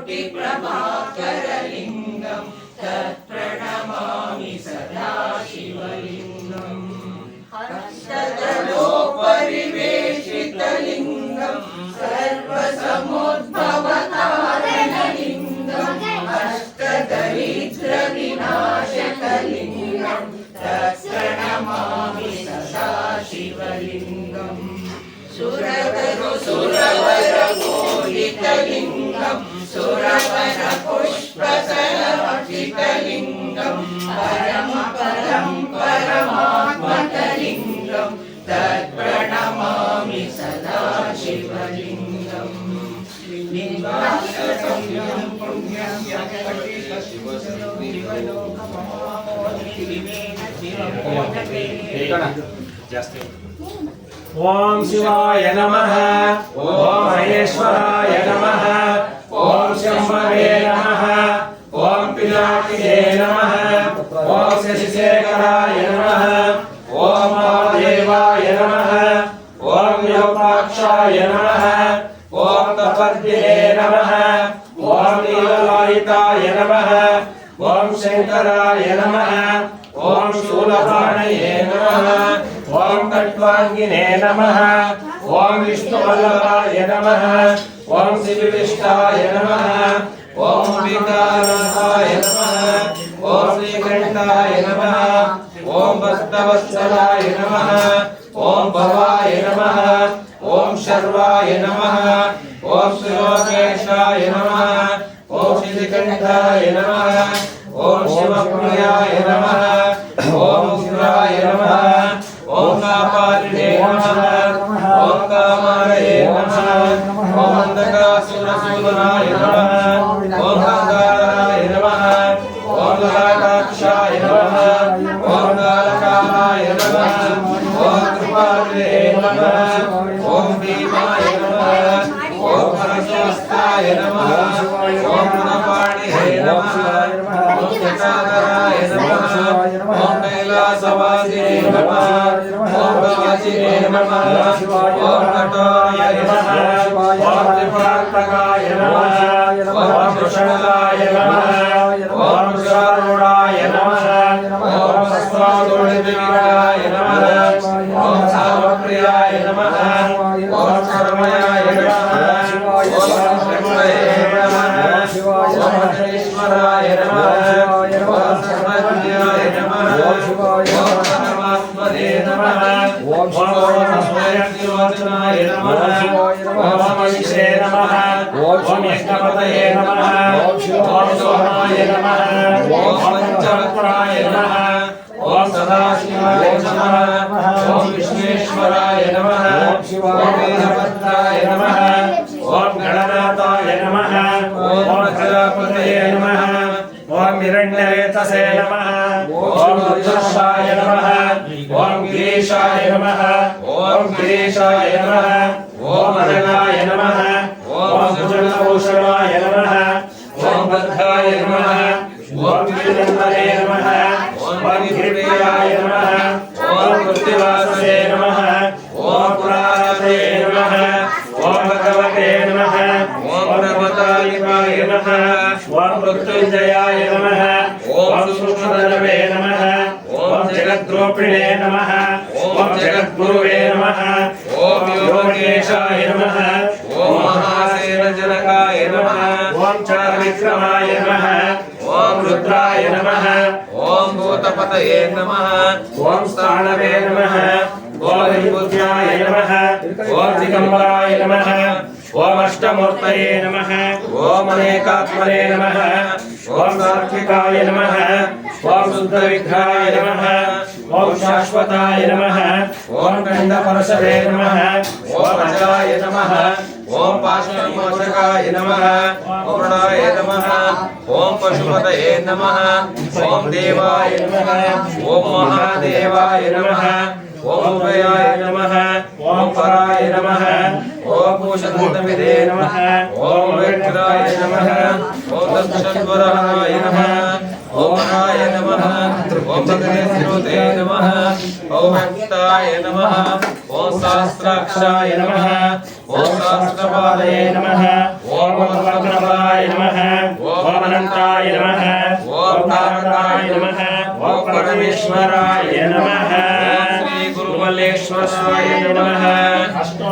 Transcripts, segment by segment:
कोटिप्रभाकरलिङ्गं तत्प्रणमामि सदा शिवलिङ्गम् हस्तदलोपरिवेशितलिङ्गं सर्वसमुद्भवकारणलिङ्गम् अष्टदरिद्रविनाशकलिङ्गं तत्प्रणमामि सदा शिवलिङ्गम् सुरवरपूजितलिङ्गं सुरवरपुष्पसरक्षितलिङ्गं परमपदं परमात्मकलिङ्गं तत्प्रणमामि सदा शिवलिङ्गम् लिङ्गाक्षसंज्ञं पुण्यं ओम शिवाय नमः। ओम महेश्वराय नमः। ओम शंभवे नमः। ओम पिनाकिने नमः। ओम शशिशेखराय नमः। ओम महादेवाय नमः। ओम योगाक्षाय नमः। ओम तपद्ये नमः। ओम नीललोहिताय नमः। ओम शंकराय नमः। ओम शूलपाणये नमः। ओम कट्वांगिने नमः। ओम विष्णुवल्लभाय नमः। ओम श्रीविष्टाय नमः। ओम विकाराय नमः। ओम श्रीकंठाय नमः। ओम भक्तवत्सलाय नमः। ओम भवाय नमः। ओम शर्वाय नमः। ओम श्रीलोकेशाय नमः। ओम श्रीकंठाय नमः। ओम शिवप्रियाय नमः। ओम उग्राय नमः। ओम कापालिने नमः। ओम कामारये नमः। ओम अंधकासुरसूदनाय नमः। ओम गंगाधराय नमः। ओम ललाटाक्षाय नमः। ओम कालकालाय नमः। ओम कृपालिने नमः। ओम भीमाय नमः। ओम परस्वस्ताय नमः। ओम गुणपाणिहे नमः। ओम जटाधराय नमः। ओम कैलासवासिने नमः। ओम भवासिने नमः। ओम नटोराय नमः। ओम त्रिपुरान्तकाय नमः। ओम कृष्णकाय नमः। ओम शारूढाय नमः। ओम हस्तादुर्निवाराय नमः। ओम सावप्रियाय नमः। ओम शर्मयाय नमः। ओम श्रीमये नमः। ओम हरेश्वराय नमः। ओम सर्वज्ञाय नमः। ओम परमात्मने नमः। ओम स्वयंनिवासनाय नमः। ओम मनीषे नमः। ओम यज्ञपतये नमः। ओम सोमाय नमः। ओम पंचवक्त्राय नमः। ओम सदाशिवाय नमः। ओम विश्वेश्वराय नमः। ओम वीरभद्राय नमः। ओम गणनाथाय नमः। ओम प्रजापतये नमः। ओम हिरण्यरेतसे नमः। ओम रुद्राय नमः। ओम गिरीशाय नमः। ओम गिरीशाय नमः। ओम अनगाय नमः। ओम भुजगभूषणाय नमः। ओम भद्राय नमः। ओम गिरिनन्दने नमः। ओम गिरिप्रियाय नमः। ओम कृत्तिवाससे नमः। ओम पुराणसे नमः। ओम भगवते नमः। ओम पर्वतालिकाय नमः। ओम मृत्युंजयाय नमः। ओम सूक्ष्मधनवे नमः। ओम जगद्रूपिणे नमः। ओम जगद्गुरुवे नमः। ओम योगेशाय नमः। ओम महासेनजनकाय नमः। ओम चारविक्रमाय नमः। ओम रुद्राय नमः। ओम भूतपतये नमः। ओम स्थाणवे नमः। ओम विभूत्याय नमः। ओम दिगंबराय नमः। ओम अष्टमूर्तये नमः। ओम अनेकात्मने नमः। ओम सात्विकाय नमः। ओम शुद्धविग्रहाय नमः। ओम शाश्वताय नमः। ओम गंडपरशवे नमः। ओम अजाय नमः। ओम पाशविमोचकाय नमः। पूर्णाय नमः। ओम पशुपतये नमः। ओम देवाय नमः। ओम महादेवाय नमः। ओम उभयाय नमः। ओम पराय नमः। ओम पूषदन्तविदे नमः। ओम वेत्राय नमः। ओम दक्षश्वराय नमः। ओम राय नमः। ओम भगवते नमः। ओम भक्ताय नमः। ओम सहस्राक्षाय नमः। ओम सहस्रपादये नमः। ओम वक्रपाय नमः।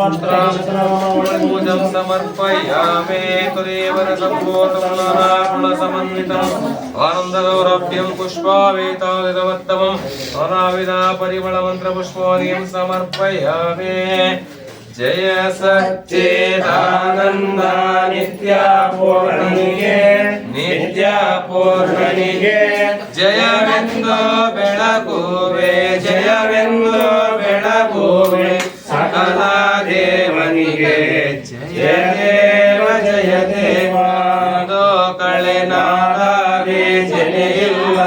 पूजं समर्पयामि तदेवर सम्भूतं नानागुणसमन्वितम् आनन्दगौरभ्यं पुष्पावेतालितवत्तमं नानाविधा परिमलमन्त्रपुष्पाणिं समर्पयामि जय सच्चिदानन्द नित्यापूर्णनिगे नित्यापूर्णनिगे जयವೆಂದು ಬೆಳಗುವೆ ಜಯವೆಂದು ಬೆಳಗುವೆ ಸಕಲ ದೇವನಿಗೆ ಜಯ ದೇವ ಕಳೆ ನಾಡವೇ ಜನೆಯಿಲ್ಲ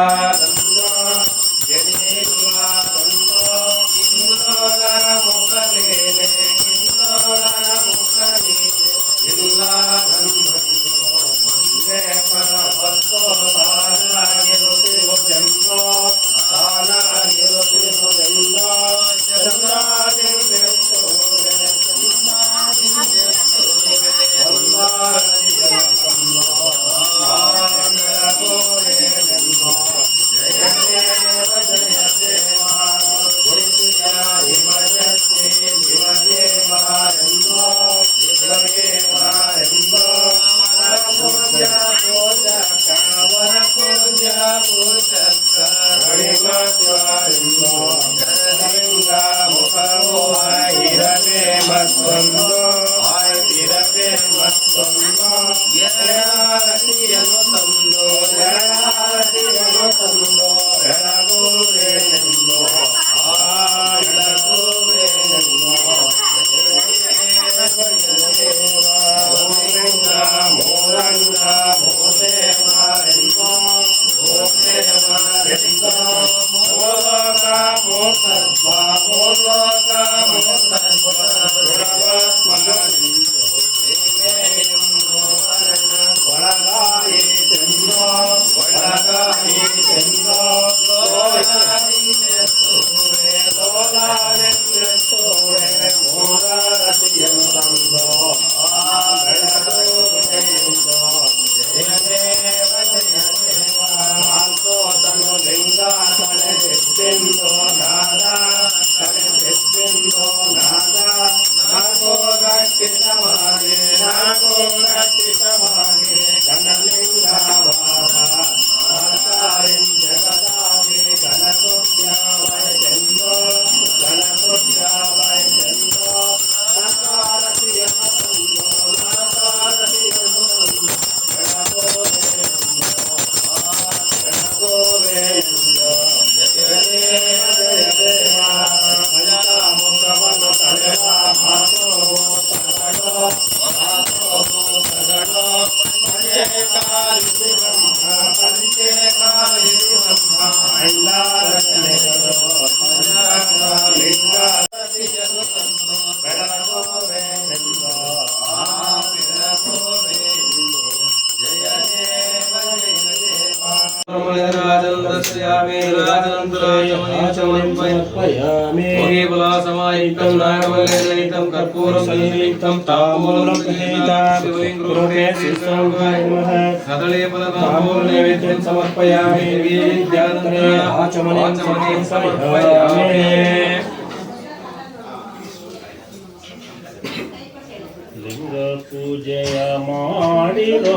ಲಿಂಗ ಪೂಜೆಯ ಮಾಡಿರೋ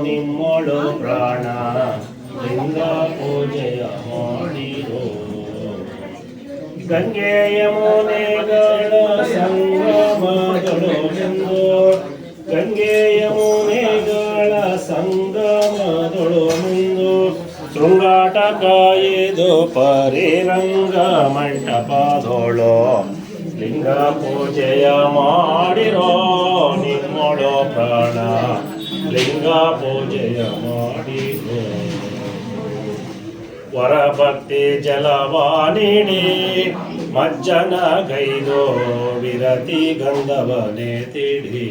ನಿಮ್ಮೊಳು ಪ್ರಾಣ ಲಿಂಗ ಪೂಜೆಯ ಮಾಡಿರೋ ಗಂಗೆ ಯಮುನೆಗಳ ಸಂಗಮಗಳು ಎಂದು ಗಂಗೆ ಯಮುನೆಗಳ ಸಂಗಮದೊಳು ಮುಂದು ಶೃಂಗಾಟ ಕಾಯಿದು ಪರಿರಂಗ ಮಂಟಪದೊಳು ಲಿಂಗ ಪೂಜೆಯ ಮಾಡಿರೋ ನಿಮ್ಮೊಳು ಪ್ರಾಣ ಲಿಂಗ ಪೂಜೆಯ ಮಾಡಿರೋ ವರಭಕ್ತಿ ಜಲವಾಣಿಡಿ ಮಜ್ಜನ ಗೈದೋ ವಿರತಿ ಗಂಧವನೆ ತಿಡಿ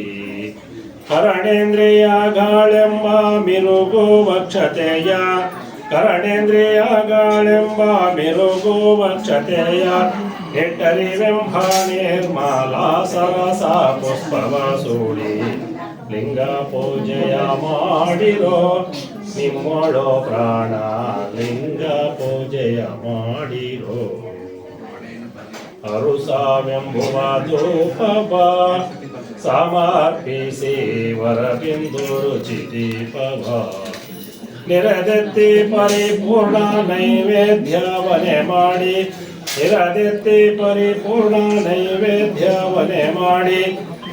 ಕರಣೇಂದ್ರಿಯಗಳೆಂಬ ಮಿರುಗು ವಕ್ಷತೆಯ ಕರಣೇಂದ್ರಿಯಗಳೆಂಬ ಮಿರುಗು ವಕ್ಷತೆಯ ಎಟ್ಟರಿವೆಂಬ ನಿರ್ಮಲ ಸರಸ ಪುಷ್ಪವ ಸೂಡಿ ಲಿಂಗ ಪೂಜೆಯ ಮಾಡಿರೋ ನಿಮ್ಮೊಳು ಪ್ರಾಣ ಲಿಂಗ ಪೂಜೆಯ ಮಾಡಿರೋ ಅರುಸಾವೆಂಬುವ ಧೂಪವ ಸಮರ್ಪಿಸಿ ವರಬಿಂದು ರುಚಿ ದೀಪವ ನಿರದೆತ್ತಿ ಪರಿಪೂರ್ಣ ನೈವೇದ್ಯವನೆ ಮಾಡಿ ನಿರದೆತ್ತಿ ಪರಿಪೂರ್ಣ ನೈವೇದ್ಯವನೆ ಮಾಡಿ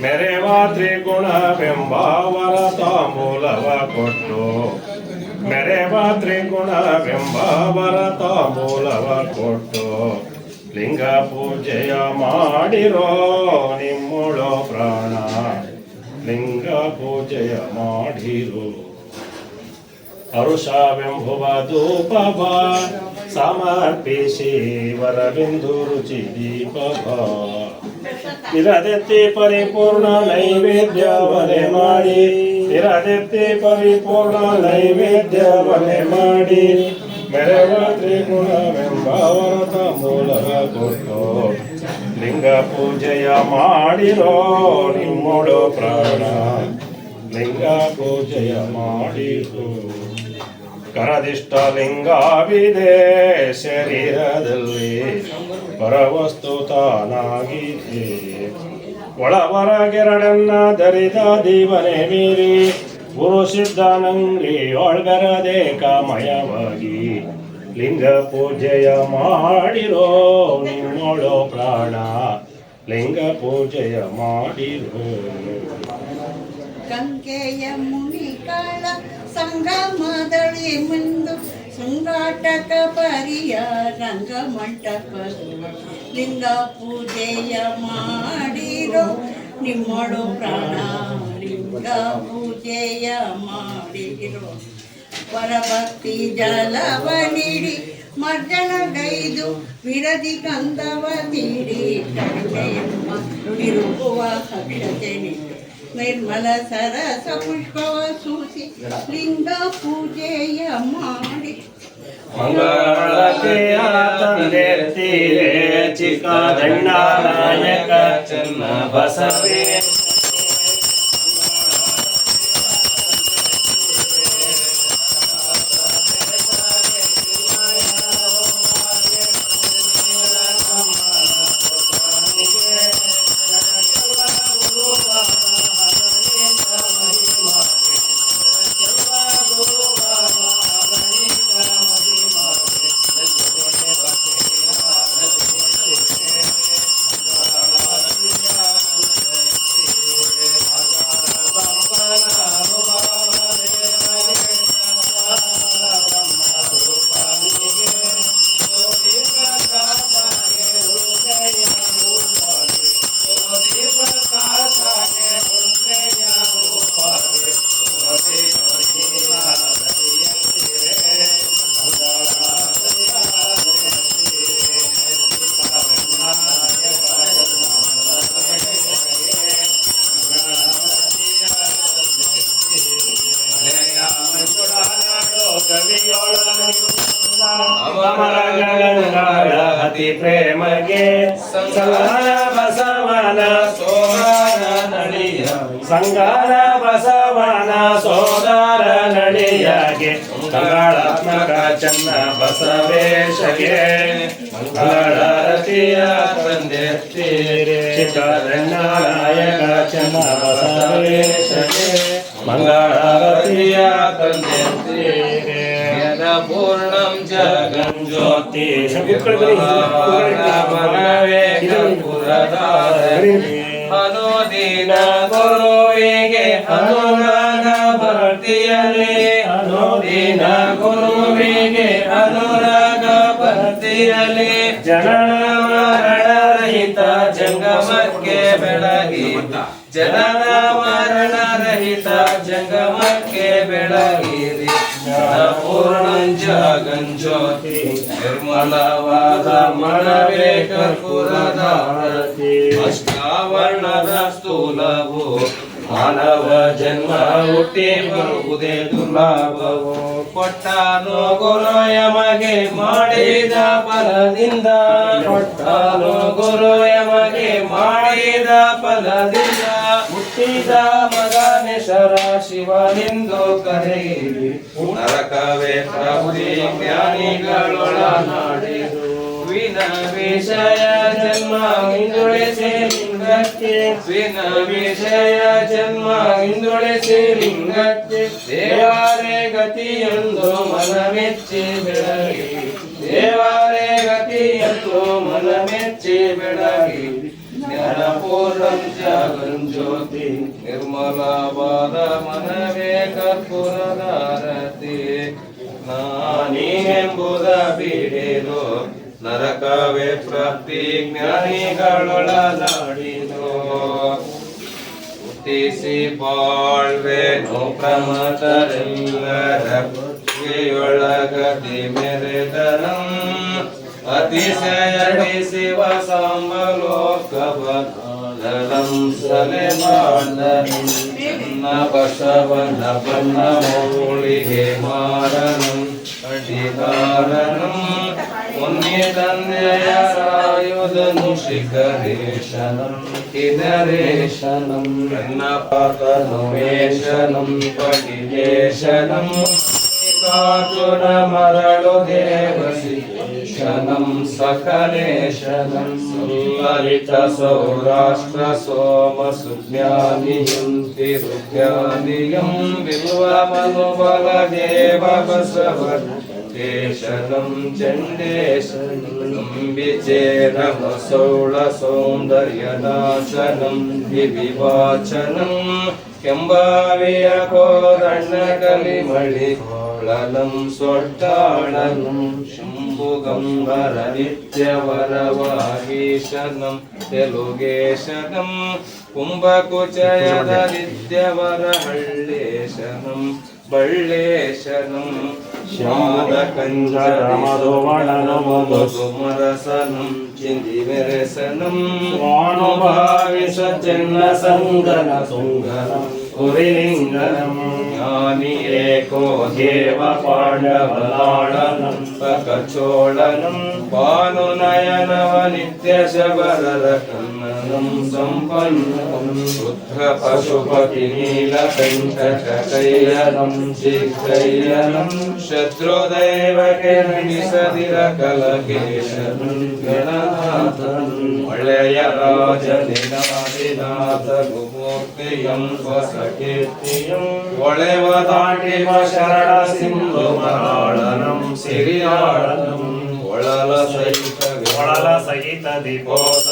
ಮೆರೆವ ತ್ರಿಗುಣವೆಂಬ ವರ ತಾಂಬೂಲವ ಕೊಟ್ಟು ಮೆರೆವ ತ್ರಿಗುಣವೆಂಬ ವರ ತಾಂಬೂಲವ ಕೊಟ್ಟು ಲಿಂಗ ಪೂಜೆಯ ಮಾಡಿರೋ ನಿಮ್ಮೊಳೋ ಪ್ರಾಣ ಲಿಂಗ ಪೂಜೆಯ ಮಾಡಿರೋ ಅರುಷವೆಂಬುವ ಧೂಪವ ಸಮರ್ಪಿಸಿ ವರಬಿಂದು ರುಚಿ ದೀಪವ ನಿರದೆತ್ತಿ ಪರಿಪೂರ್ಣ ನೈವೇದ್ಯವನೆ ಮಾಡಿ ನಿರದೆತ್ತಿ ಪರಿಪೂರ್ಣ ನೈವೇದ್ಯವನೆ ಮಾಡಿ ಮೆರವ ತ್ರಿಗುಣವೆಂಬ ವರತ ಮೂಲವ ಕೊಟ್ಟು ಲಿಂಗ ಪೂಜೆಯ ಮಾಡಿರೋ ನಿಮ್ಮೊಳು ಪ್ರಾಣ ಲಿಂಗ ಪೂಜೆಯ ಮಾಡಿರೋ ಕರದಿಷ್ಟ ಲಿಂಗವಿದೆ ಶರೀರದಲ್ಲಿ ಪರವಸ್ತು ತಾನಾಗಿದೆ ಒಳವರಗೆರಡನ್ನ ಧರಿದ ದೀವನೆ ಮೀರಿ ಗುರು ಸಿದ್ಧಾನಂಗ್ರಿ ಒಳಗರದೆ ಕಾಮಯವಾಗಿ ಲಿಂಗ ಪೂಜೆಯ ಮಾಡಿರೋ ನಿಮ್ಮೊಳೋ ಪ್ರಾಣ ಲಿಂಗ ಪೂಜೆಯ ಮಾಡಿರೋ ಗಂಗೆಯ ಮುನಿಗಳ ಸಂಗಮದಳಿ ಮುಂದು ಸಂಗಾಟಕ ಪರಿಯ ರಂಗ ಮಂಟಪ ಲಿಂಗ ಪೂಜೆಯ ಮಾಡಿರೋ ನಿಮ್ಮೊಳು ಪ್ರಾಣ ಲಿಂಗ ಪೂಜೆಯ ಮಾಡಿರೋ ಪರಭಕ್ತಿ ಜಲವ ನೀಡಿ ಮರ್ಜನಗೈದು ವಿರದಿ ಕಂದವ ತೀಡಿ ಕಡಿಮೆಯಮ್ಮ ತಿರುಗುವ ಅಕ್ಷತೆ ನೀಡಿ ನಿರ್ಮಲ ಸರಸ ಪುಷ್ಪವ ಸೂಸಿ ಲಿಂಗ ಪೂಜೆಯ ಮಾಡಿ ಮಂಗಳತೆಯ ತಂದೆ ತೀರೆ ಚಿಕ್ಕ ದಂಡನಾಯಕ ಚೆನ್ನ ಬಸವೇ ಅತಿ ಪ್ರೇಮಗೆ ಸಂಗಾರ ಬಸವನ ಸೋದರ ನಡಿಯ ಸಂಗಾರ ಬಸವನ ಸೋದರ ನಡಿಯಗೆ ಮಂಗಳಾತ್ಮಕ ಚನ್ನ ಬಸವೇಶಗೆ ಮಂಗಳಾರತಿಯ ತಂದೆ ಚಿಕ್ಕನಾಯಕ ಚನ್ನ ಬಸವೇಶಗೆ ಮಂಗಳಾರತಿಯ ತಂದೆ ಪೂರ್ಣಂ ಜಗನ್ ಜ್ಯೋತಿ ಅನುದಿನ ಗುರುವಿಗೆ ಅನುರಾಗ ಭಕ್ತಿಯಲ್ಲಿ ಅನುದಿನ ಗುರುವಿಗೆ ಅನುರಾಗ ಭಕ್ತಿಯಲ್ಲಿ ಜನನ ಮರಣ ರಹಿತ ಜಂಗಮಕ್ಕೆ ಬೆಳಗೀತ ಜನನ ಮರಣ ರಹಿತ ಜಂಗಮಕ್ಕೆ ಬೆಳಗಿರಿ ಪೂರ್ಣಂ ಜಗನ್ ಜ್ಯೋತಿ ನಿರ್ಮಲವಾದ ಮನವೇ ಕರ್ಪೂರದ ಅಷ್ಟಾವರ್ಣದ ಸ್ಥೂಲವು ಮಾನವ ಜನ್ಮ ಹುಟ್ಟಿ ಬರುವುದೇ ದುರ್ಲಭವು ಕೊಟ್ಟಾನು ಗುರು ಯಮಗೆ ಮಾಡಿದ ಫಲದಿಂದ ಕೊಟ್ಟಾನು ಗುರು ಯಮಗೆ ಮಾಡಿದ ಫಲದಿಂದ ಹುಟ್ಟಿದ ಮಗನೇಶ್ವರ ಶಿವನೆಂದು ಕರೆಯಿರಿ ನರಕವೇ ಪ್ರಭುರಿ ಜ್ಞಾನಿಗಳೊಳನಾಡಿರು ವಿನ ವಿಷಯ ಜನ್ಮ ಹಿಂದುಳಿಸಿ ಲಿಂಗಕ್ಕೆ ವಿನ ವಿಷಯ ಜನ್ಮ ಹಿಂದುಳಿಸಿ ಲಿಂಗಕ್ಕೆ ದೇವಾರೇ ಗತಿಯೊಂದು ಮನಮೆಚ್ಚಿ ಬೆಳಗಿ ದೇವಾರೇ ಗತಿಯೊಂದು ಮನಮೆಚ್ಚಿ ಬೆಳಗಿ ಜ್ಞಾನಪೂರ್ಣಂ ಜಾಗೃಜ್ಯೋತಿ ನಿರ್ಮಲವಾದ ಮನವೇ ಕರ್ಪೂರದಾರತಿ ನಾನೀನೆಂಬುದ ಬಿಡಿದು ನರಕವೇ ಪ್ರಾಪ್ತಿ ಜ್ಞಾನಿಗಳೊಳನಾಡಿದು ಹುಟ್ಟಿಸಿ ಬಾಳ್ವೇನು ಪ್ರಮತರೆಲ್ಲರ ಒಳಗತಿ ಮೆರೆದರಂ ಅತಿಶಯಡಿ ಶಿವ ಸಾಂಬಲೋಕವಲಂ ಸಲೆ ಬಾಳ್ದನ್ನ ಬಸವನ ಬನ್ನ ಮೌಳಿಗೆ ಮಾರನಂ ಅಡಿಗಾರನಂ ಮುನ್ನಿ ತಂದೆಯರಾಯುಧನು ಶಿಖರೇಶನಂ ಕಿನರೇಶನಂ ರನ್ನಪಾತನು ವೇಷನಂ ಪಡಿಲೇಶನಂ ಕಾಚುರ ಮರಳು ದೇವಸಿಶನಂ ಸಕಲೇಶನಂ ಸುಲಲಿತ ಸೌರಾಷ್ಟ್ರ ಸೋಮ ಸುಜ್ಞಾನಿಯಂ ತಿರುಜ್ಞಾನಿಯಂ ಬಿಲ್ವ ಮನುಬಲ ದೇವ ಬಸವ ಕೇಶನಂ ಚಂಡೇಶನಂ ವಿಚೇರಮ ಸೌಳ ಸೌಂದರ್ಯನಾಶನಂ ವಿವಾಚನಂ ಕೆಂಬಾವಿಯ ಕೋದಣ್ಣ ಕಲಿಮಳಿ ಕೋಳಲಂ ಸೊಟ್ಟಾಳನಂ ಶಂಭುಗಂಬರ ನಿತ್ಯವರವಾಗೀಶನಂ ತೆಲುಗೇಶನಂ ಕುಂಭಕುಚಯದ ನಿತ್ಯವರ ಹಳ್ಳೇಶನಂ ಬಳ್ಳೇಶನಂ ಶ್ಯಾಮದ ಕಂಜರಮಧುವಣನಂ ಸುಮರಸನಂ ಚಿಂದಿ ಮೆರೆಸನಂ ಸ್ವಾನುಭಾವಿಸ ಚೆನ್ನ ಸಂಗನ ಸುಂಗನಂ ಉರಿಲಿಂಗನಂ ಜ್ಞಾನಿ ಏಕೋ ದೇವ ಪಾಂಡವಲಾಳನಂ ಪಕಚೋಳನಂ ಪಾನುನಯನವ ನಿತ್ಯ ಶಬರರ ಕನ್ನನಂ ಸಂಪನ್ನಂ ರುದ್ರ ಪಶುಪತಿ ನೀಲಕಂಠಕೈಲನಂ ಶೀಘ್ರೈಲನಂ ಶತ್ರುದೈವಕ್ಕೆ ನಮಿಸದಿರ ಕಲಕೇಶನಂ ಗಣನಾಥನಂ ಒಳ್ಳೆಯ ರಾಜನಿನಾದಿನಾಥ ಗುಮೂರ್ತಿಯಂ ಸ್ವಸಕೀರ್ತಿಯಂ ಒಳೆವ ದಾಟಿವ ಶರಣ ಸಿಂಧು ಮರಾಳನಂ ಸಿರಿಯಾಳನಂ ಒಳಲ ಸಹಿತ ದೀಪೋದ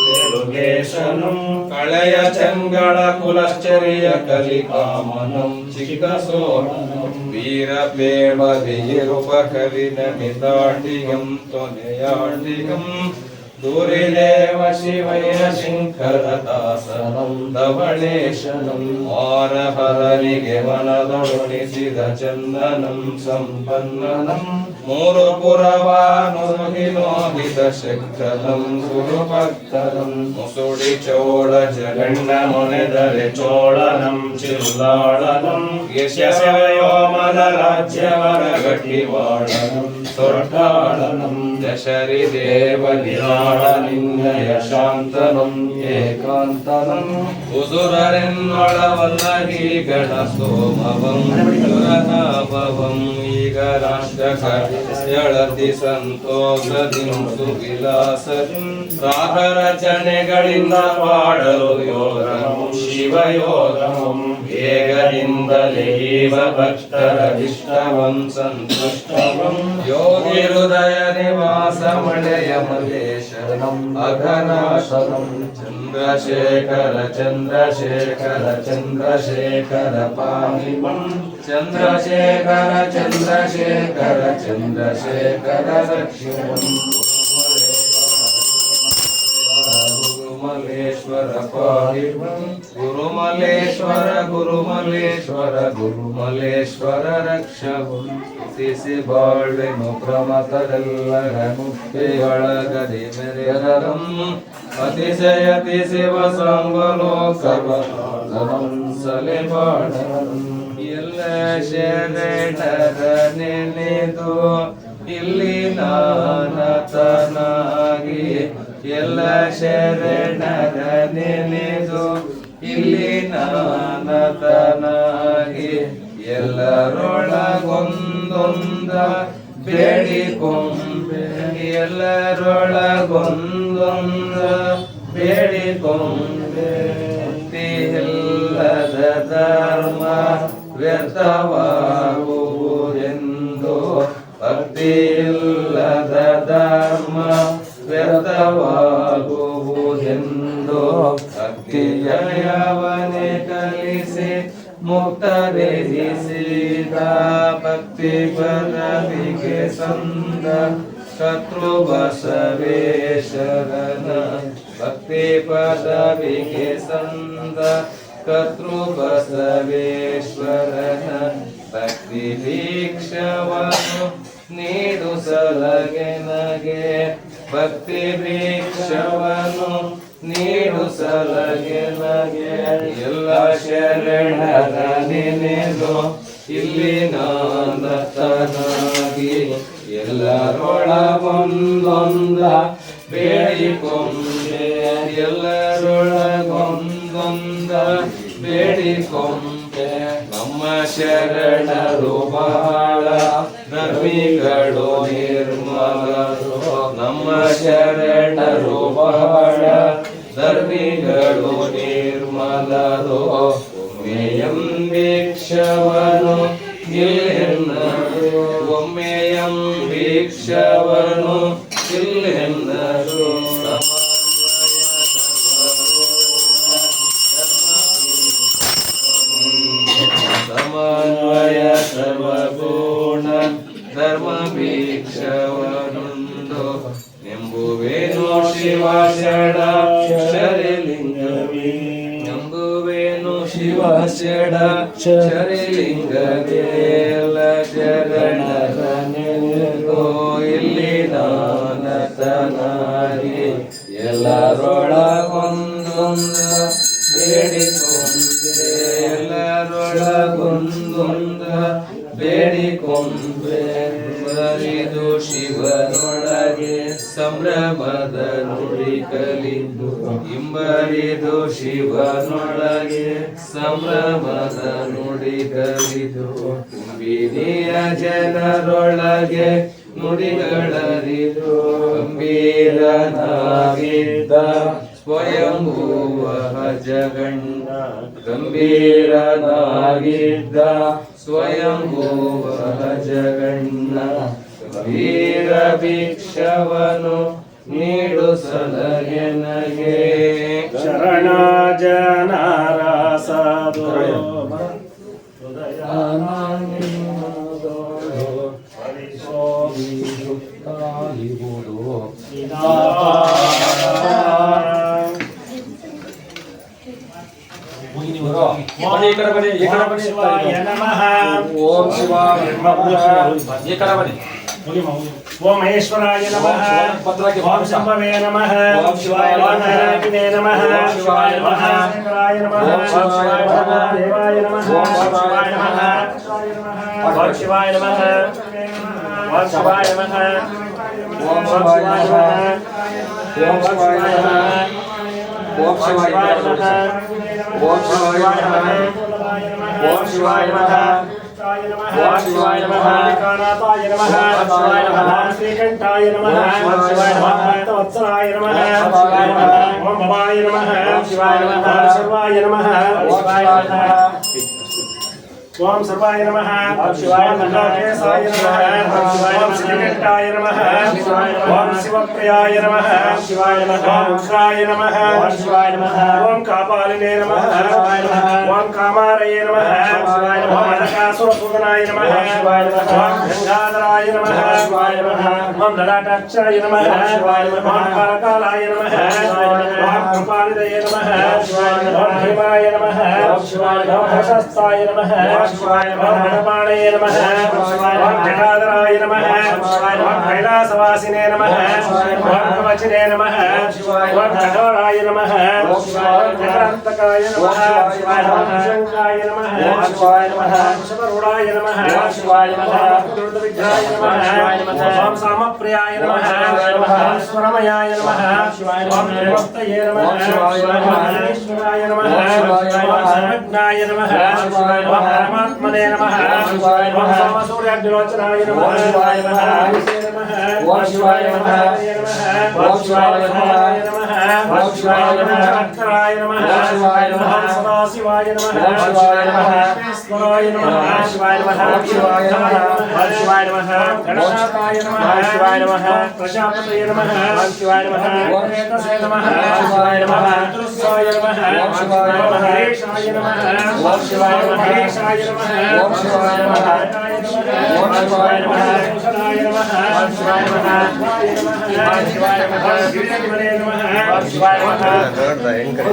ತೆಲುಗೇಶನಂ ಕಳೆಯ ಚಂಗಳ ಕುಲಶ್ಚರ್ಯ ಕಲಿಕಾಮನಂ ಚಿಕ್ಕಸೋಣನಂ ವೀರ ಪ್ರೇಮ ವಿರುಪಕರಿನ ಮಿತಾಟಿಗಂ ತೊನೆಯಾಟಿಗಂ ದೂರಿದೇವ ಶಿವಯ್ಯ ಶಂಕರದಾಸನಂ ಧವಳೇಶನಂ ಮಾರಹರನಿಗೆ ಮನದೊಡನಿಸಿದ ಚಂದನಂ ಸಂಪನ್ನನಂ ಮೂರು ಪುರವಾನುಹಿಲೋಹಿತ ಶಕ್ರನಂ ಗುರುಭಕ್ತನಂ ಮುಸುಡಿ ಚೋಳ ಜಗಣ್ಣ ಮೊನೆದರೆ ಚೋಳನಂ ಚಿಲ್ಲಾಳನಂ ಯಶವಯೋಮನ ರಾಜ್ಯವರ ಗಟ್ಟಿವಾಳನಂ ಸೊಟ್ಟಾಳನಂ ದಶರಿ ದೇವ ನಿರಾಳನಿಂದಯ ಶಾಂತನಂ ಏಕಾಂತನಂ ಉಸುರರೆನ್ನೊಳವಲ್ಲಗಿ ಗಣ ಸೋಮವಂ ಸುರನಾಭವಂ ಈಗ ರಾಷ್ಟ್ರಕಳತಿ ಸಂತೋಷದಿಂ ಸುವಿಲಾಸದಿಂ ರಾಗ ರಚನೆಗಳಿಂದ ಪಾಡಲು ಯೋಗಂ ಶಿವಯೋಗಂ ವೇಗದಿಂದಲೇ ಇವ ಭಕ್ತರ ಇಷ್ಟವಂ ಸಂತುಷ್ಟವಂ ಯೋಗಿ ಹೃದಯ ನಿವಾಸ ಮಳೆಯ ಮಲೇಶನಂ ಅಘನಾಶನಂ ಚಂದ್ರಶೇಖರ ಚಂದ್ರಶೇಖರ ಚಂದ್ರಶೇಖರ ಪಾಣಿಮಂ ಚಂದ್ರಶೇಖರ ಚಂದ್ರಶೇಖರ ಚಂದ್ರಶೇಖರ ರಕ್ಷಣಂ ಗುರುಮಲೇಶ್ವರ ಪಾಹಿಮಂ ಗುರುಮಲೇಶ್ವರ ಗುರುಮಲೇಶ್ವರ ಗುರುಮಲೇಶ್ವರ ರಕ್ಷವಂ ಸಿಸಿ ಬಾಳ್ವೆನು ಪ್ರಮತರೆಲ್ಲರ ಮುಕ್ತಿಯೊಳಗದಿ ಮೆರೆಯರಂ ಅತಿಶಯತಿ ಶಿವ ಸಂಬಲೋಕವಲಂ ಸಲೆ ಬಾಳರಂ ಎಲ್ಲ ಶರಣರ ನೆನೆದು ಇಲ್ಲಿ ನಾನತನಾಗಿ ಎಲ್ಲ ಶರಣರ ನೆನೆದು ಇಲ್ಲಿ ನಾನತನಾಗಿ ಎಲ್ಲರೊಳಗೊಂದೊಂದ ಬೇಡಿಕೊಂಡ ಎಲ್ಲರೊಳಗೊಂದೊಂದ ಬೇಡಿಕೊಂಡೆ ಇಲ್ಲದ ಧರ್ಮ ವ್ಯರ್ಥವಾಗುವುದೆಂದು ಭಕ್ತಿ ಇಲ್ಲದ ಧರ್ಮ ವ್ಯರ್ಥವಾಗುವುದೆಂದು ಭಕ್ತಿಯವನೇ ಕಲಿಸಿ ಮುಕ್ತರೆನಿಸಿದ ಭಕ್ತಿ ಪದವಿಗೆ ಸಂದ ಶತ್ರು ಬಸವೇಶ್ವರನ ಭಕ್ತಿ ಪದವಿಗೆ ಸಂದ ಕರ್ತೃ ಬಸವೇಶ್ವರನ ಭಕ್ತಿ ಭಿಕ್ಷವನ್ನು ನೀಡು ಸಲಗೆನಗೆ ಭಕ್ತಿ ಭಿಕ್ಷವನ್ನು ನೀಡು ಸಲಗೆನಗೆ ಎಲ್ಲ ಶರಣರ ನೆನೆದು ಇಲ್ಲಿ ನಾನತನಾಗಿ ಎಲ್ಲರೊಳಗೊಂದೊಂದ ಬೇಡಿಕೊಂಡೆ ಎಲ್ಲರೊಳಗೊಂದೊಂದ ಬೇಡಿಕೊಂಡೆ ನಮ್ಮ ಶರಣರು ಬಹಳ ಧರ್ಮಿಗಳು ನಿರ್ಮಲರು ನಮ್ಮ ಶರಣರು ಬಹಳ ಧರ್ಮಿಗಳು ನಿರ್ಮಲರು ಒಮ್ಮೆಯಂ ಭಿಕ್ಷವನು ಇಲ್ಲೆನ್ನರು ಒಮ್ಮೆಯಂ ಭಿಕ್ಷವನು ಇಲ್ಲೆನ್ನರು ಸಮನ್ವಯ ಸರ್ವಗುಣ ಧರ್ಮ ಭಿಕ್ಷವನುಂದು ಎಂಬುವೇನು ಶಿವ ಷಡಕ್ಷರಲಿಂಗವೇ ಎಂಬುವೇನು ಶಿವ ಷಡಕ್ಷರಲಿಂಗವೇ ಎಲ್ಲ ಶರಣರ ನೆನೆದು ಇಲ್ಲಿ ನಾನತನಾಗಿ ಎಲ್ಲರೊಳಗೊಂದೊಂದ ಬೇಡಿಕೊಂಡೆ ಎಲ್ಲರೊಳಗೊಂದೊಂದ ಬೇಡಿಕೊಂಡೆ ಬರಿದು ಶಿವನೊಳಗೆ ಸಂಭ್ರಮದ ನುಡಿ ಕಲಿದು ಇಂಬರಿದು ಶಿವನೊಳಗೆ ಸಂಭ್ರಮದ ನುಡಿ ಕಲಿದು ಕುಂಬಿನಿಯ ಜನರೊಳಗೆ ನುಡಿಗಳರಿದು ಗಂಭೀರನಾಗಿದ್ದ ಸ್ವಯಂಭುವ ಜಗಣ್ಣ ಗಂಭೀರನಾಗಿದ್ದ ಸ್ವಯಂಭುವ ಜಗಣ್ಣ ವೀರ ಭಿಕ್ಷವನು ನೀಡು ಸಲಗೆನಗೆ ಶರಣ ಜನರ ಸಾಧು ಓಂ ಶಿವಾಯ ಓಂ ಮಹೇಶ್ವರಾಯ ನಮಃ ಓಂ ಶಂಭವೇ ನಮಃ ಓಂ ಶಿವಾಯ ನಮಃ ನಮಃ ಶಿವಾಯ ನಮಃ ಶಂಕರಾಯ ನಮಃ ಓಂ ಶಿವಾಯ ನಮಃ ದೇವಾಯ ನಮಃ ಓಂ ಶಿವಾಯ ನಮಃ ಓಂ ಶಿವಾಯ ನಮಃ ಓಂ ಶಿವಾಯ ನಮಃ ಓಂ ಶಿವಾಯ ನಮಃ ಓಂ ಶಿವಾಯ ನಮಃ ಓಂ ಶಿವಾಯ ನಮಃ ಓಂ ಶಿವಾಯ ನಮಃ ಓಂ ಶಿವಾಯ ನಮಃ ಓಂ ಶಿವಾಯ ನಮಃ ಕಾನಾಥಾಯ ನಮಃ ಶಿವಾಯ ನಮಃ ಶ್ರೀಕಂಠಾಯ ನಮಃ ಶಿವಾಯ ನಮಃ ವತ್ಸಲಾಯ ನಮಃ ಶಿವಾಯ ನಮಃ ಓಂ ಭವಾಯ ನಮಃ ಶಿವಾಯ ನಮಃ ಸರ್ವಾಯ ನಮಃ ಶಿವಾಯ ನಮಃ ಓಂ ಸರ್ವಾಯ ನಮಃ ಶಿವಾಯ ನಮಃ ಕೇಶಾಯ ನಮಃ ಶಿವಾಯ ನಮಃ ಶ್ರೀಕಂಠಾಯ ನಮಃ ಶಿವಾಯ ನಮಃ ಓಂ ಶಿವಪ್ರಿಯಾಯ ನಮಃ ಶಿವಾಯ ನಮಃ ಓಂ ಉಗ್ರಾಯ ನಮಃ ಶಿವಾಯ ನಮಃ ಓಂ ಕಾಪಾಲಿನೇ ನಮಃ ಶಿವಾಯ ನಮಃ ಓಂ ಕಾಮಾರಯೇ ನಮಃ ಶಿವಾಯ ನಮಃ ಓಂ ನರಕಾಸುರಪೂತನಾಯ ನಮಃ ಶಿವಾಯ ನಮಃ ಓಂ ಗಂಗಾಧರಾಯ ನಮಃ ಶಿವಾಯ ನಮಃ ಓಂ ಲಲಾಟಾಕ್ಷಾಯ ನಮಃ ಶಿವಾಯ ನಮಃ ಓಂ ಕಾಲಕಾಲಾಯ ನಮಃ ಶಿವಾಯ ನಮಃ ಓಂ ಕೃಪಾನಿಧಯೇ ನಮಃ ಶಿವಾಯ ನಮಃ ಓಂ ಭೀಮಾಯ ನಮಃ ಶಿವಾಯ ನಮಃ ಓಂ ಪ್ರಶಸ್ತಾಯ ನಮಃ ಶಿವಾಯ ನಮಃ ಗಣಪಾಣಯೇ ನಮಃ ಶಿವಾಯ ನಮಃ ಜಟಾಧರಾಯ ನಮಃ ಶಿವಾಯ ನಮಃ ಕೈಲಾಸವಾಸಿನೇ ನಮಃ ಶಿವಾಯ ನಮಃ ಕವಚಿನೇ ನಮಃ ಶಿವಾಯ ನಮಃ ಕಠೋರಾಯ ನಮಃ ಶಿವಾಯ ನಮಃ ಜಗದಂತಕಾಯ ನಮಃ ಶಿವಾಯ ನಮಃ ಶಂಕಾಯ ನಮಃ ಶಿವಾಯ ನಮಃ ಶಬರುಡಾಯ ನಮಃ ಶಿವಾಯ ನಮಃ ದುರ್ದವಿದ್ಯಾಯ ನಮಃ ಶಿವಾಯ ನಮಃ ಓಂ ಸಾಮಪ್ರಿಯಾಯ ನಮಃ ಶಿವಾಯ ನಮಃ ಸ್ವರಮಯಾಯ ನಮಃ ಶಿವಾಯ ನಮಃ ನಿರ್ವರ್ತಯೇ ನಮಃ ಶಿವಾಯ ನಮಃ ಈಶ್ವರಾಯ ನಮಃ ಶಿವಾಯ ನಮಃ ಸರ್ವಜ್ಞಾಯ ನಮಃ ಶಿವಾಯ ನಮಃ ಪರಮಾತ್ಮನೇ ನಮಃ ಶಿವಾಯ ನಮಃ ಸೋಮಸೂರ್ಯಾಗ್ನಿಲೋಚನಾಯ ನಮಃ ಶಿವಾಯ ನಮಃ ನಮಃ ಓಂ ಶಿವಾಯ ನಮಃ ಓಂ ಶಿವಾಯ ನಮಃ ಓಂ ಶಿವಾಯ ನಮಃ ಭಕ್ತರಾಯ ನಮಃ ಓಂ ಶಿವಾಯ ನಮಃ ಸದಾಶಿವಾಯ ನಮಃ ಓಂ ಶಿವಾಯ ನಮಃ ಈಶ್ವರಾಯ ನಮಃ ಶಿವಾಯ ನಮಃ ಓಂ ಶಿವಾಯ ನಮಃ ಓಂ ಶಿವಾಯ ನಮಃ ಗಣನಾಥಾಯ ನಮಃ ಶಿವಾಯ ನಮಃ ಪ್ರಜಾಪತಯೇ ನಮಃ ಓಂ ಶಿವಾಯ ನಮಃ ಓಂ ವೇದಸೇ ನಮಃ ಶಿವಾಯ ನಮಃ ರುದ್ರಾಯ ನಮಃ ಓಂ ಶಿವಾಯ ನಮಃ ಗಣೇಶಾಯ ನಮಃ ಓಂ ಶಿವಾಯ ನಮಃ ಗಣೇಶಾಯ ನಮಃ ಓಂ ಶಿವಾಯ ನಮಃ ಓಂ ಶಿವಾಯ ನಮಃ ಔಷಧಾಯ ನಮಃ ಓಂ ಶಿವಾಯ ನಮಃ ಓಂ ಶಿವಾಯ ನಮಃ ಗಿರಿಜಮನೆ ನಮಃ ಓಂ ಶಿವಾಯ ನಮಃ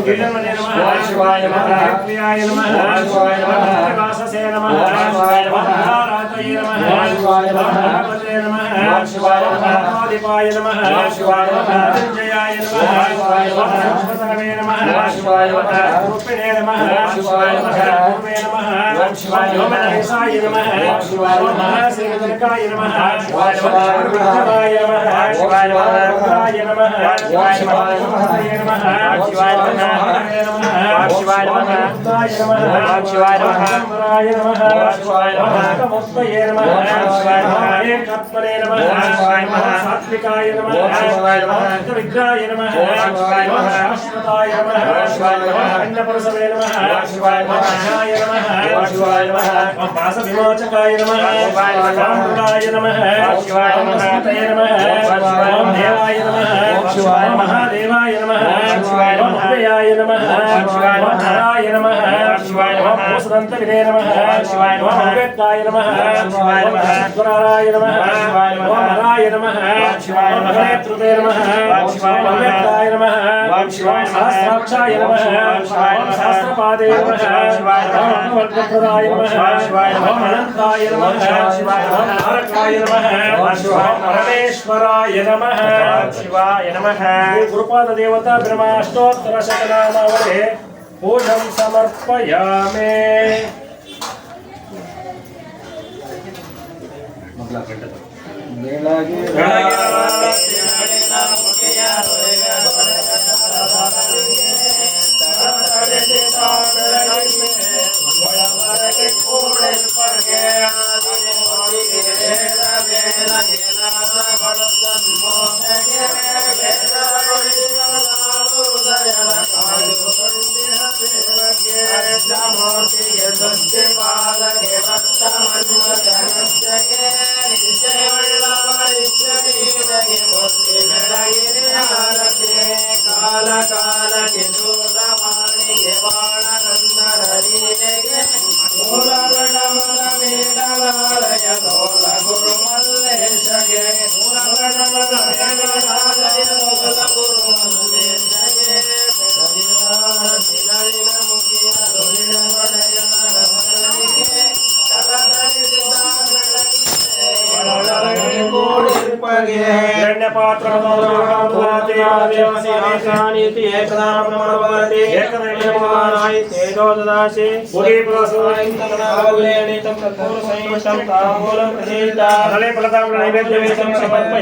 ಗಿರಿಜಮನೆ ನಮಃ ಓಂ ಶಿವಾಯ ನಮಃ ಪ್ರಿಯಾಯ ನಮಃ ಓಂ ಶಿವಾಯ ನಮಃ ವಾಸಸೇ ನಮಃ ಓಂ ಶಿವಾಯ ನಮಃ ರಾತಯೇ ನಮಃ ಓಂ ಶಿವಾಯ ನಮಃ ಭಗವತೆ ನಮಃ ಓಂ ಶಿವಾಯ ನಮಃ ಆದಿಪಾಯ ನಮಃ ಓಂ ಶಿವಾಯ ನಮಃ ಮೃತ್ಯುಂಜಯಾಯ ನಮಃ ಓಂ ಶಿವಾಯ ನಮಃ ಸರ್ವಸರ್ವೇ ನಮಃ ಓಂ ಶಿವಾಯ ನಮಃ ರೂಪಿಣೇ ನಮಃ ಓಂ ಶಿವಾಯ ನಮಃ ರೂಪೇ ನಮಃ ಓಂ ಶಿವಾಯ ನಮಃ ಓಮನಯಸಾಯ ನಮಃ ಓಂ ಶಿವಾಯ ನಮಃ ಶ್ರೀಮದನಕಾಯ ನಮಃ ಓಂ ಶಿವಾಯ ನಮಃ ರುದ್ರಾಯ ನಮಃ ಶಿವಾಯ ನಮಃ ರುದ್ರಾಯ ನಮಃ ಓಂ ಶಿವಾಯ ನಮಃ ನಮಃ ಶಿವಾಯ ನಮಃ ಶಿವಾಯ ನಮಃ ರುದ್ರಾಯ ನಮಃ ಶಿವಾಯ ನಮಃ ರಾಯ ನಮಃ ಶಿವಾಯ ನಮಃ ಮುಕ್ತಯೇ ನಮಃ ಶಿವಾಯ ನಮಃ ಏಕತ್ಮನೇ ನಮಃ ಶಿವಾಯ ನಮಃ ಸಾತ್ವಿಕಾಯ ನಮಃ ಶಿವಾಯ ನಮಃ ವಿಗ್ರಹಾಯ ನಮಃ ಶಿವಾಯ ನಮಃ ಶಾಶ್ವತಾಯ ನಮಃ ಶಿವಾಯ ನಮಃ ಅನ್ನಪುರಸವೇ ನಮಃ ಶಿವಾಯ ನಮಃ ಶಿವಾಯ ನಮಃ ಶಿವಾಯ ನಮಃ ಪಾಸ ವಿಮೋಚಕಾಯ ನಮಃ ಶಿವಾಯ ನಮಃ ಮೃಡಾಯ ನಮಃ ಶಿವಾಯ ನಮಃ ಸ್ಮೃತಯೇ ನಮಃ ಓಂ ದೇವಾಯ ನಮಃ ಶಿವಾಯ ನಮಃ ಮಹಾದೇವಾಯ ನಮಃ ಶಿವಾಯ ನಮಃ ಅಭಯಾಯ ನಮಃ ಶಿವಾಯ ನಮಃ ಹರಾಯ ನಮಃ ಶಿವಾಯ ನಮಃ ವಸುದಂತವಿದೇ ನಮಃ ಶಿವಾಯ ನಮಃ ಅವ್ಯಕ್ತಾಯ ನಮಃ ಶಿವಾಯ ನಮಃ ಶ್ವರಾಯ ನಮಃ ಶಿವಾಯ ನಮಃ ಹರಾಯ ನಮಃ ಶಿವಾಯ ನಮಃ ನೇತೃತೆ ನಮಃ ಶಿವಾಯ ನಮಃ ಅವ್ಯಕ್ತಾಯ ನಮಃ ಶಿವಾಯ ನಮಃ ಸಹಸ್ರಾಕ್ಷಾಯ ನಮಃ ಶಿವಾಯ ನಮಃ ಸಹಸ್ರಪಾದೇ ನಮಃ ಶಿವಾಯ ನಮಃ ವರ್ಗಪ್ರದಾಯ ನಮಃ ಶಿವಾಯ ನಮಃ ಅನಂತಾಯ ನಮಃ ಶಿವಾಯ ನಮಃ ತಾರಕಾಯ ನಮಃ ಶಿವಾಯ ನಮಃ ಪರಮೇಶ್ವರಾಯ ನಮಃ ಶಿವಾಯ ನಮಃ ಗುರುಪಾದ ದೇವತಾ ಬ್ರಹ್ಮಾಷ್ಟೋತ್ತರ ಶತನಾಮಾವಳಿ ಪೂಜಂ ಸಮರ್ಪಯಾಮಿ.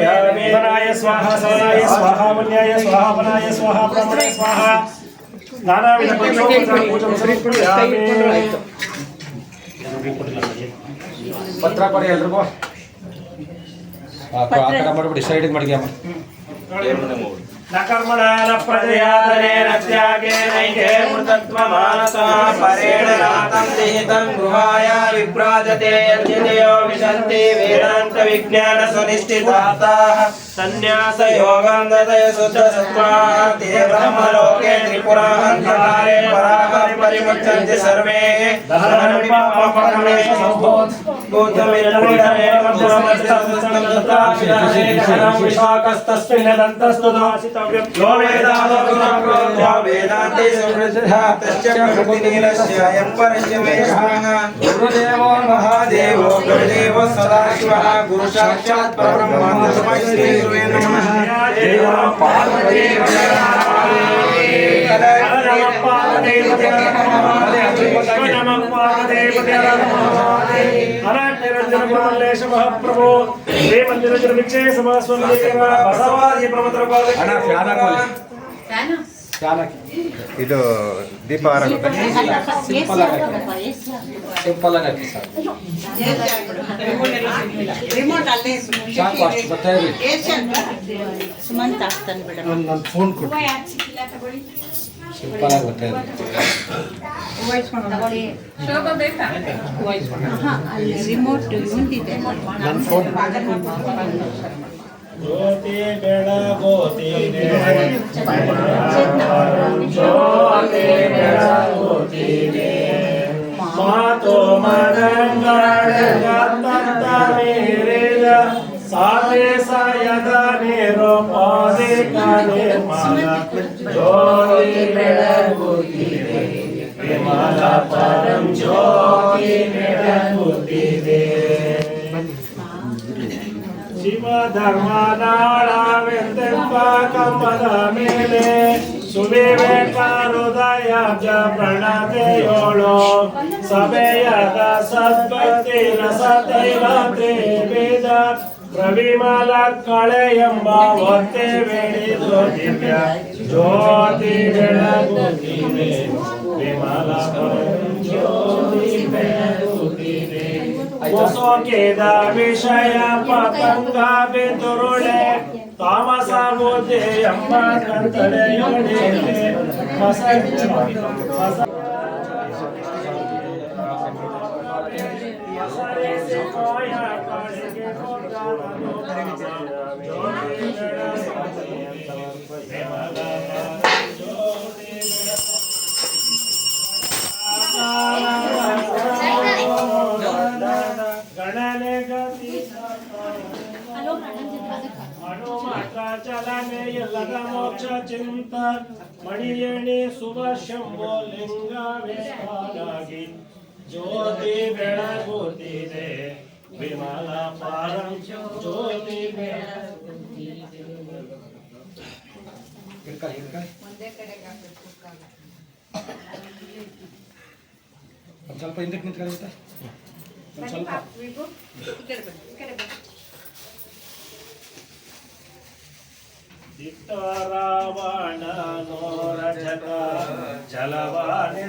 स्वाहा सवनाय स्वाहा पुण्याय स्वाहा वनाय स्वाहा ब्रह्मणे स्वाहा नानाविध पंचोपचार समर्पयामि. ಪತ್ರ ಕೊಡಿ ಎಲ್ರಿಗೂ ಆ ಕಡೆ ಮಾಡ್ಬಿಡಿ ಸೈಡ್ ಮಾಡಿ ಅಮ್ಮ न कर्मणा न प्रजयातने न त्यागे नैके मृतत्वमानसा परेण नातं निहितं गृहाय विभ्राजते यद्यतयो विशन्ति वेदान्त विज्ञान सुनिश्चिताताः संन्यास योगं ददय शुद्धसत्त्वाः ते ब्रह्मलोके त्रिपुराहन्तकाले पराः परिमुच्यन्ते सर्वे दहनविपापकर्मेषु सम्भूतमिदमिदमेव विशाकस्तस्मिन् दन्तस्तु दासितव्यं यो वेदादो वेदान्ते समृद्धः तस्य प्रकृतिनीलस्य अयं परस्य वेषः गुरुदेवो महादेवो गुरुदेवो सदाशिवः गुरुसाक्षात् परब्रह्म तस्मै श्री गुरुवे नमः. पार्वती महाप्रभु मंदिर विक्षे बसवादी प्रमत्र ಇದು ದೀಪ ಆರಾಗುತ್ತೆ. ಸಿಂಪಲ್ ಆಗಿ ಹಾಕಿ ಸರ್. ರಿಮೋಟ್ ಅಲ್ಲೇ ಸಾಕು ಅಷ್ಟು ಗೊತ್ತಾಗಿ ಸುಮಂತ್ ಆಗ್ತಾನೆ ಬಿಡ. ನನ್ನ ಫೋನ್ ಕೊಡು. ಸಿಂಪಲ್ ಆಗಿ ಗೊತ್ತಾಗಿ ಅಲ್ಲಿ ರಿಮೋಟ್ ಮುಂದಿದೆ. ನನ್ನ ಫೋನ್ ಜ್ಯೋತಿ ಬೆಳಗೋತಿದೆ ಜ್ಯೋತಿ ಬೆಳಗೋತಿದೆ ಮಾತು ಮನಂಗಳ ಮೇರೆದ ಸಾಧೆ ಸಾಯದ ನೀರು ಪಾದಿಕ ನಿರ್ಮಾಣ ಜ್ಯೋತಿ ಬೆಳಗೋತಿದೆ ವಿಮಲ ಪರಂ ಜ್ಯೋತಿ ಬೆಳಗೋತಿದೆ ಶಿವ ಧರ್ಮ ನಾಳವೆಂದೆಂಬ ಕಂಬದ ಮೇಲೆ ಸುವಿವೇಕ ಹೃದಯಾಬ್ಜ ಪ್ರಣತೆಯೋಳು ಸಭೆಯದ ಸದ್ಭಕ್ತಿ ರಸತೈಲತೆ ವೇದ ಪ್ರವಿಮಲ ಕಳೆ ಎಂಬ ಒತ್ತೆ ಬೆಳೆದು ದಿವ್ಯ ಜ್ಯೋತಿ ಬೆಳಗುತ್ತಿದೆ ವಿಮಲ ಜ್ಯೋತಿ ಬೆಳಗುತ್ತಿದೆ ಹೊಸೋಕೆದ ವಿಷಯ ಪತಂಗ ಬೆದುರುಳೆ ತಾಮಸ ಬುದ್ಧಿ ಎಂಬ ಕತ್ತಲೆಯೊಡೆ ಗಣನೆ ಗತಿ ಹನುಮಂತ ಚಲನೆ ಎಲ್ಲದ ಮೋಕ್ಷ ಚಿಂತ ಮಣಿಯಣಿ ಶುಭ ಶಂಭೋ ಲಿಂಗವೇಶಾಗಿ ಜ್ಯೋತಿ ಬೆಳಗುತ್ತಿದೆ ವಿಮಲ ಪಾರಂ ಜ್ಯೋತಿ ಬೆಳಗುತ್ತಿದೆ. ಸ್ವಲ್ಪ ಹಿಂದಕ್ಕೆ ನಿಂತ್ಕೊಳ್ಳುತ್ತೆ ಸ್ವಲ್ಪ ರಾವಣ ನೋರ ಜಗ ಚಲವಾನೆ